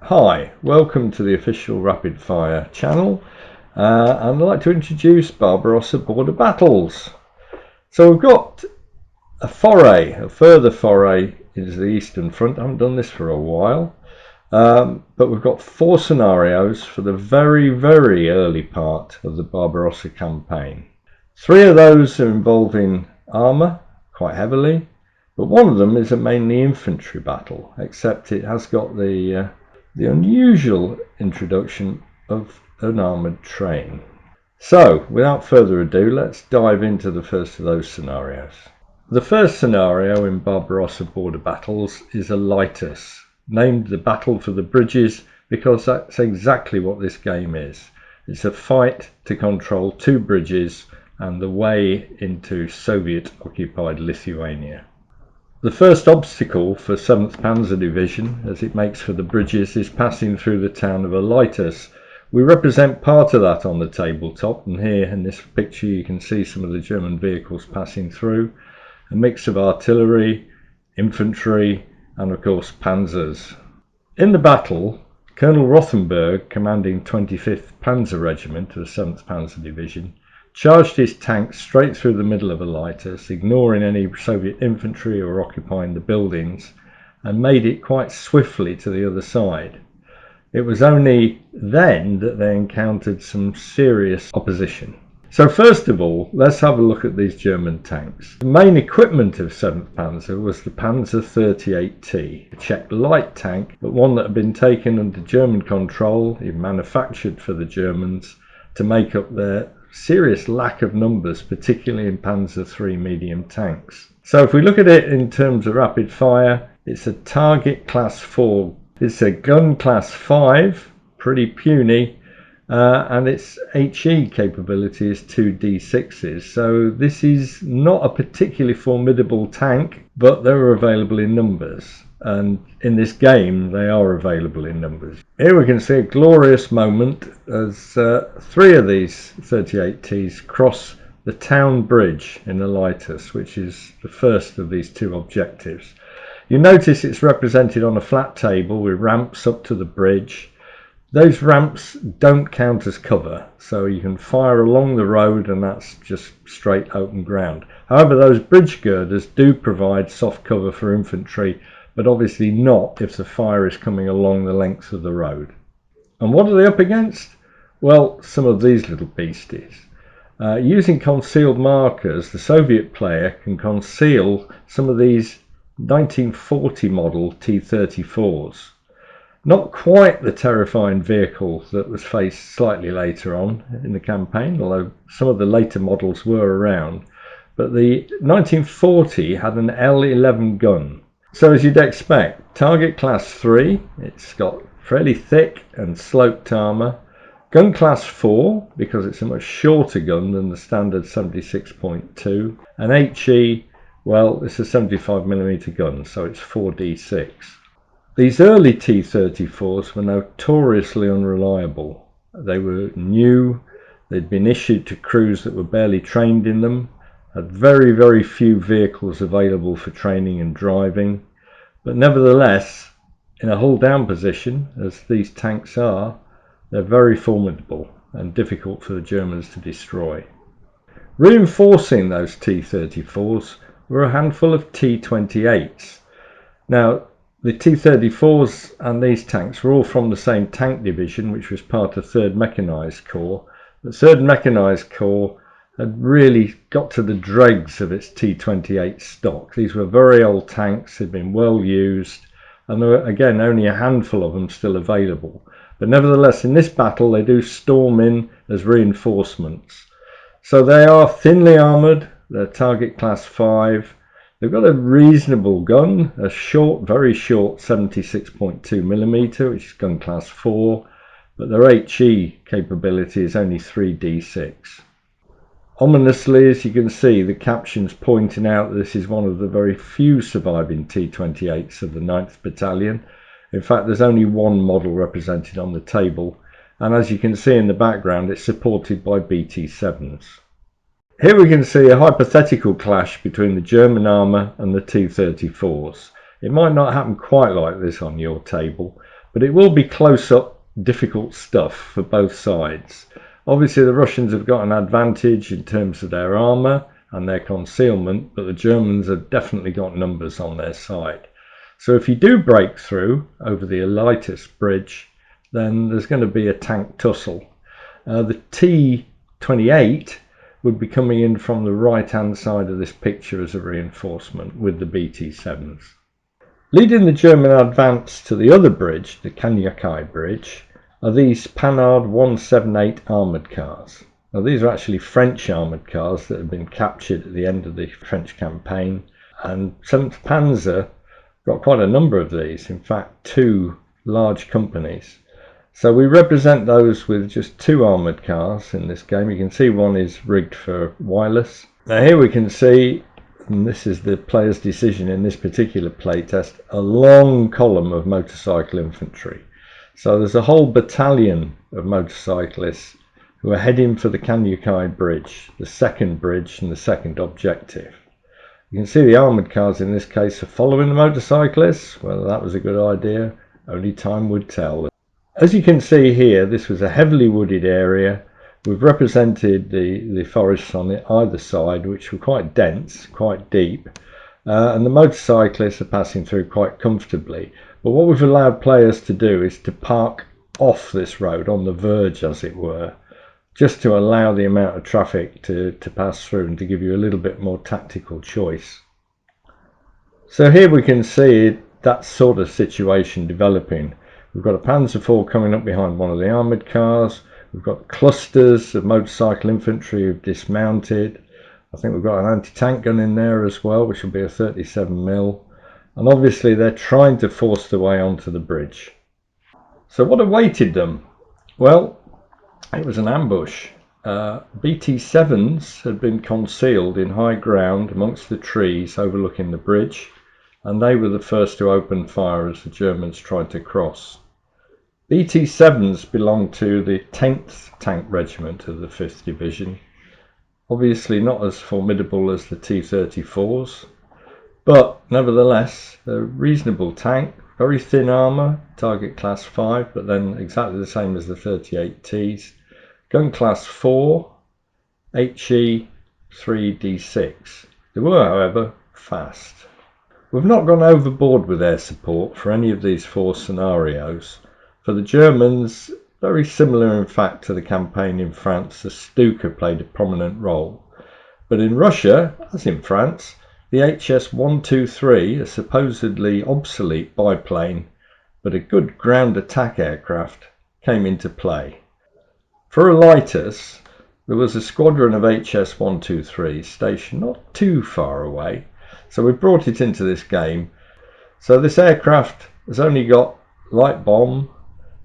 Hi, welcome to the official Rapid Fire channel, and I'd like to introduce Barbarossa Border Battles. So we've got a further foray into the Eastern Front. I haven't done this for a while, but we've got 4 scenarios for the very early part of the Barbarossa campaign. 3 of those are involving armour quite heavily, but one of them is a mainly infantry battle, except it has got the unusual introduction of an armoured train. So, without further ado, let's dive into the first of those scenarios. The first scenario in Barbarossa Border Battles is Alytus, named the Battle for the Bridges because that's exactly what this game is. It's a fight to control 2 bridges and the way into Soviet-occupied Lithuania. The first obstacle for 7th Panzer Division, as it makes for the bridges, is passing through the town of Alytus. We represent part of that on the tabletop, and here in this picture you can see some of the German vehicles passing through. A mix of artillery, infantry and of course panzers. In the battle, Colonel Rothenberg, commanding 25th Panzer Regiment of the 7th Panzer Division, charged his tanks straight through the middle of Alytus, ignoring any Soviet infantry or occupying the buildings, and made it quite swiftly to the other side. It was only then that they encountered some serious opposition. So first of all, let's have a look at these German tanks. The main equipment of 7th Panzer was the Panzer 38T, a Czech light tank, but one that had been taken under German control, manufactured for the Germans, to make up their serious lack of numbers, particularly in Panzer III medium tanks. So if we look at it in terms of rapid fire, it's a target class 4, it's a gun class 5, pretty puny, and its HE capability is 2d6s. So this is not a particularly formidable tank, but they're available in numbers. And in this game they are available in numbers. Here we can see a glorious moment as 3 of these 38Ts cross the town bridge in Alytus, which is the first of these 2 objectives. You notice it's represented on a flat table with ramps up to the bridge. Those ramps don't count as cover, so you can fire along the road and that's just straight open ground. However, those bridge girders do provide soft cover for infantry, but obviously not if the fire is coming along the length of the road. And what are they up against? Well, some of these little beasties. Using concealed markers, the Soviet player can conceal some of these 1940 model T-34s. Not quite the terrifying vehicle that was faced slightly later on in the campaign, although some of the later models were around. But the 1940 had an L11 gun. So as you'd expect, target class 3, it's got fairly thick and sloped armour. Gun class 4, because it's a much shorter gun than the standard 76.2. And HE, well, it's a 75mm gun, so it's 4d6. These early T-34s were notoriously unreliable. They were new, they'd been issued to crews that were barely trained in them, had very few vehicles available for training and driving, but nevertheless, in a hull down position, as these tanks are, they're very formidable and difficult for the Germans to destroy. Reinforcing those T-34s were a handful of T-28s. Now, the T-34s and these tanks were all from the same tank division, which was part of 3rd Mechanised Corps. The 3rd Mechanised Corps had really got to the dregs of its T-28 stock. These were very old tanks, had been well used, and there were again only a handful of them still available. But nevertheless, in this battle they do storm in as reinforcements. So they are thinly armoured, they're target class 5. They've got a reasonable gun, a short, very short 76.2mm, which is gun class 4, but their HE capability is only 3d6. Ominously, as you can see, the captions pointing out that this is one of the very few surviving T-28s of the 9th Battalion. In fact, there's only one model represented on the table, and as you can see in the background, it's supported by BT-7s. Here we can see a hypothetical clash between the German armour and the T-34s. It might not happen quite like this on your table, but but it will be close-up, difficult stuff for both sides. Obviously the Russians have got an advantage in terms of their armour and their concealment, but the Germans have definitely got numbers on their side. So if you do break through over the Alytus bridge, then there's going to be a tank tussle. The T-28 would be coming in from the right hand side of this picture as a reinforcement with the BT-7s. Leading the German advance to the other bridge, the Kanyukai bridge, are these Panhard 178 armoured cars. Now these are actually French armoured cars that have been captured at the end of the French campaign, and 7th Panzer got quite a number of these, in fact 2 large companies. So we represent those with just 2 armoured cars in this game. You can see one is rigged for wireless. Now here we can see, and this is the player's decision in this particular playtest, a long column of motorcycle infantry. So there's a whole battalion of motorcyclists who are heading for the Kanyukai bridge, the second bridge and the second objective. You can see the armoured cars in this case are following the motorcyclists. Whether that was a good idea, only time would tell. As you can see here, this was a heavily wooded area. We've represented the forests on either side, which were quite dense, quite deep, and the motorcyclists are passing through quite comfortably. But what we've allowed players to do is to park off this road, on the verge as it were, just to allow the amount of traffic to pass through and to give you a little bit more tactical choice. So here we can see that sort of situation developing. We've got a Panzer IV coming up behind one of the armoured cars. We've got clusters of motorcycle infantry who've dismounted. I think we've got an anti-tank gun in there as well, which will be a 37mm. And obviously they're trying to force their way onto the bridge. So what awaited them? Well, it was an ambush. BT-7s had been concealed in high ground amongst the trees overlooking the bridge, and they were the first to open fire as the Germans tried to cross. BT-7s belonged to the 10th Tank Regiment of the 5th Division. Obviously not as formidable as the T-34s, but nevertheless a reasonable tank, very thin armour, target class 5, but then exactly the same as the 38Ts. Gun class 4, HE 3D6. They were, however, fast. We've not gone overboard with air support for any of these 4 scenarios. For the Germans, very similar in fact to the campaign in France, the Stuka played a prominent role. But in Russia, as in France, the HS-123, a supposedly obsolete biplane, but a good ground attack aircraft, came into play. For Alytus, there was a squadron of HS-123 stationed not too far away, so we brought it into this game. So this aircraft has only got light bomb,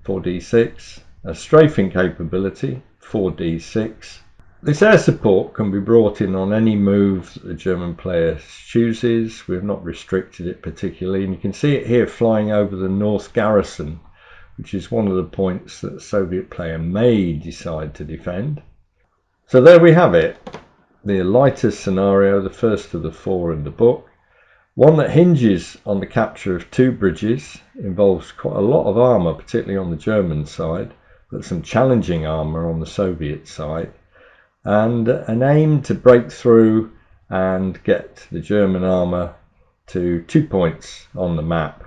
4d6, a strafing capability, 4d6. This air support can be brought in on any move that the German player chooses. We've not restricted it particularly, and you can see it here flying over the North Garrison, which is one of the points that the Soviet player may decide to defend. So there we have it, the Alytus scenario, the first of the 4 in the book. One that hinges on the capture of 2 bridges, involves quite a lot of armour, particularly on the German side, but some challenging armour on the Soviet side, and an aim to break through and get the German armour to 2 points on the map.